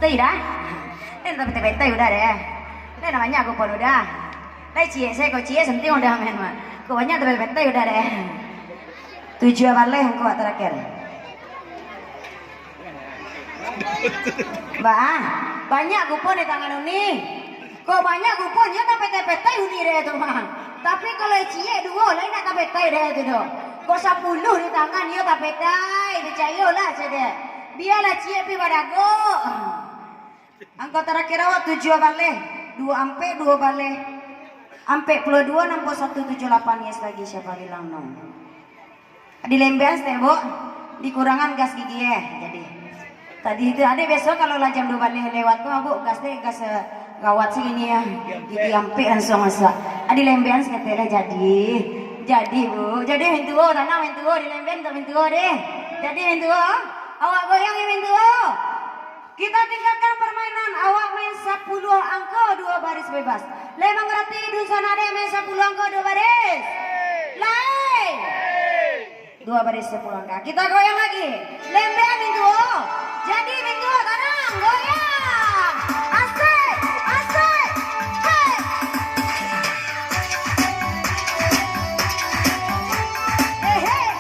Pasti dah. Dan tapi bete udah deh. Dan namanya aku pun udah. Dai cie saya kau cie senting udah main mah. Kau banyak tapi bete udah deh. Tujuh balik yang kuat terakhir. Bah, banyak kupon di tangan Uni. Kau banyak kupon ya tapi bete Uni deh tu mah. Tapi kalau cie dua lain nak bete deh tu tu. Kau 10 di tangan ya tapi bete, percaya lah cedek. Biarlah cie pi badago. Angka terakhir awak 7 balik, 2 ampe 2 balik. Ampe 22 6178 yes lagi siapa bilang no. Di lembean teh, Bu. Dikurangan gas gigi ya. Jadi tadi itu ada besok kalau lah jam 2 balik lewat tuh Bu gas teh gas gawat segini ya. Gigi ampe langsung masak. Di lembean seketela jadi. Jadi Bu, jadi mentuo tanah mentuo di lembean tak mentuo deh. Jadi mentuo, awak goyang mentuo. Kita tinggalkan permainan, awak main 10 angka 2 baris bebas. Lemang berarti dusun ada main 10 angka 2 baris. Lain. 2 baris 10 angka. Kita goyang lagi. Lembean mentuo. Jadi mentuo tanang goyang. Asik, asik. Hey.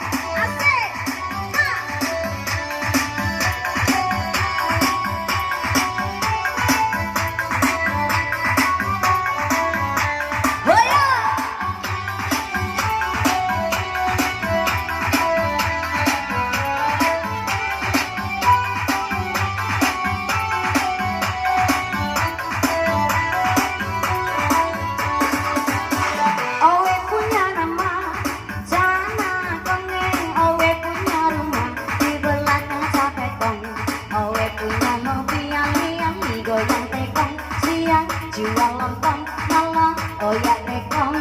Jual lontong malam oyak tekong.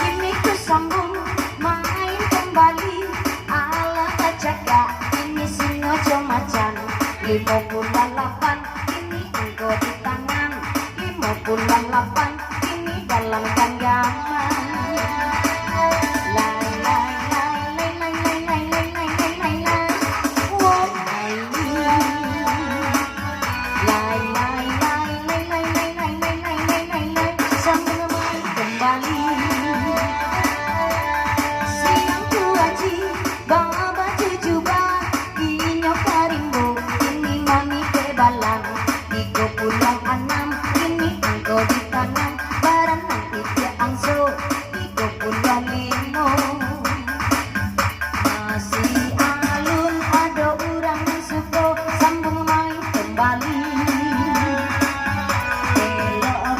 Kini ku sambung main kembali ala jaga ini singojo macan 58 ini angko di tangan 58 ini dalam genggaman.